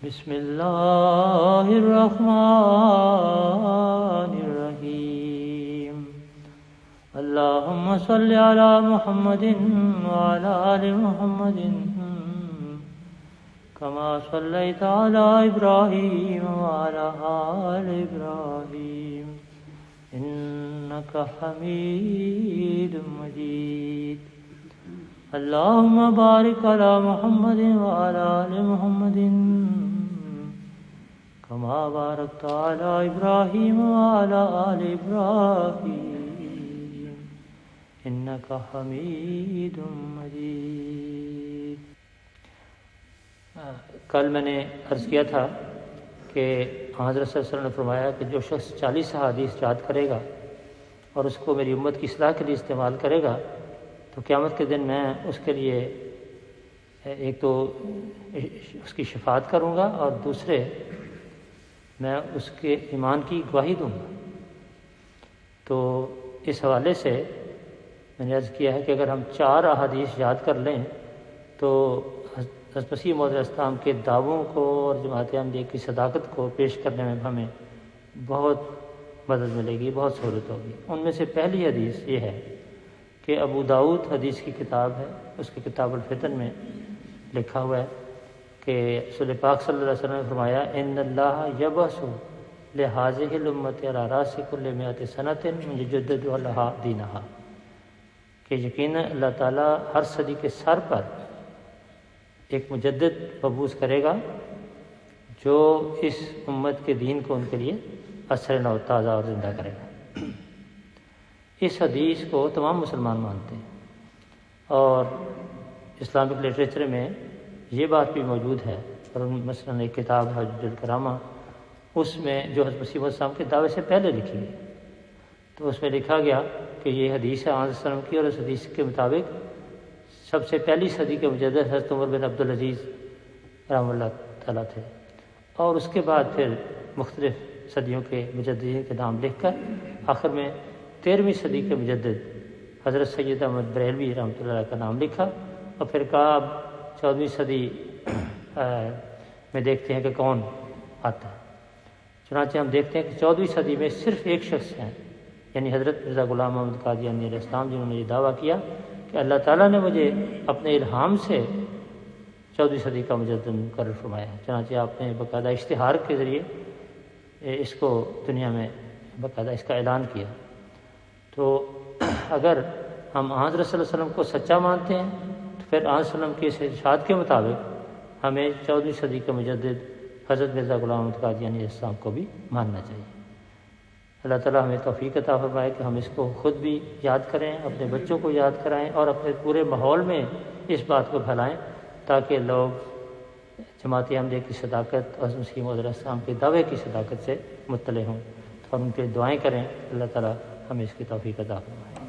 بسم اللہ الرحمن الرحیم اللہم صلی علی محمد وعلی آل محمد کما صلیت علی ابراہیم وعلی آل ابراہیم انک حمید مجید اللہم بارک علی محمد وعلی آل محمد کما بارکت علی ابراہیم وعلی آل ابراہیم انک حمید مجید۔ کل میں نے عرض کیا تھا کہ حضرت صلی اللہ علیہ وسلم نے فرمایا کہ جو شخص 40 احادیث یاد کرے گا اور اس کو میری امت کی اصلاح کے لیے استعمال کرے گا تو قیامت کے دن میں اس کے لیے ایک تو اس کی شفاعت کروں گا اور دوسرے میں اس کے ایمان کی گواہی دوں گا۔ تو اس حوالے سے میں نے عرض کیا ہے کہ اگر ہم 4 احادیث یاد کر لیں تو حضرت مسیح موعود علیہ السلام کے دعووں کو اور جماعت احمدیہ کی صداقت کو پیش کرنے میں ہمیں بہت مدد ملے گی، بہت سہولت ہوگی۔ ان میں سے پہلی حدیث یہ ہے کہ ابو داؤد حدیث کی کتاب ہے، اس کی کتاب الفتن میں لکھا ہوا ہے کہ رسول پاک صلی اللہ علیہ وسلم نے فرمایا ان اللہ یبعث لہذہ الامۃ علی راس کل مئۃ سنۃ من یجدد لها دینہا، کہ یقینا اللہ تعالیٰ ہر صدی کے سر پر ایک مجدد مبعوث کرے گا جو اس امت کے دین کو ان کے لیے اثر نو تازہ اور زندہ کرے گا۔ اس حدیث کو تمام مسلمان مانتے ہیں اور اسلامک لٹریچر میں یہ بات بھی موجود ہے، اور مثلا ایک کتاب ہے حجۃ الکرامہ، اس میں جو حضرت مسیح موعود السلام کے دعوے سے پہلے لکھی گئی تو اس میں لکھا گیا کہ یہ حدیث ہے آن وسلم کی، اور اس حدیث کے مطابق سب سے پہلی صدی کے مجدد حضرت عمر بن عبدالعزیز رحمہ اللہ تعالیٰ تھے، اور اس کے بعد پھر مختلف صدیوں کے مجددین کے نام لکھ کر آخر میں 13ویں صدی کے مجدد حضرت سید احمد بریلوی رحمۃ اللہ علیہ کا نام لکھا، اور پھر کہا اب 14ویں صدی میں دیکھتے ہیں کہ کون آتا ہے۔ چنانچہ ہم دیکھتے ہیں کہ 14ویں صدی میں صرف ایک شخص ہیں، یعنی حضرت مرزا غلام محمد قادیانی علیہ السلام، جنہوں نے یہ دعویٰ کیا کہ اللہ تعالیٰ نے مجھے اپنے الہام سے 14ویں صدی کا مجدد مقرر فرمایا ہے۔ چنانچہ آپ نے باقاعدہ اشتہار کے ذریعے اس کو دنیا میں باقاعدہ اس کا اعلان کیا۔ تو اگر ہم حضرت صلی اللہ علیہ وسلم کو سچا مانتے ہیں تو پھر حضرت صلی اللہ علیہ وسلم کے اس ارشاد کے مطابق ہمیں 14ویں صدی کا مجدد حضرت مرزا غلام محمد قادیانی علیہ السلام کو بھی ماننا چاہیے۔ اللہ تعالیٰ ہمیں توفیق عطا فرمائے کہ ہم اس کو خود بھی یاد کریں، اپنے بچوں کو یاد کرائیں اور اپنے پورے ماحول میں اس بات کو پھیلائیں تاکہ لوگ جماعت احمدیہ کی صداقت اور حضرت مسیح موعود علیہ السلام کے دعوے کی صداقت سے مطلع ہوں اور ان کے دعائیں کریں۔ اللہ تعالیٰ ہمیں اس کی توفیق عطا فرمائے۔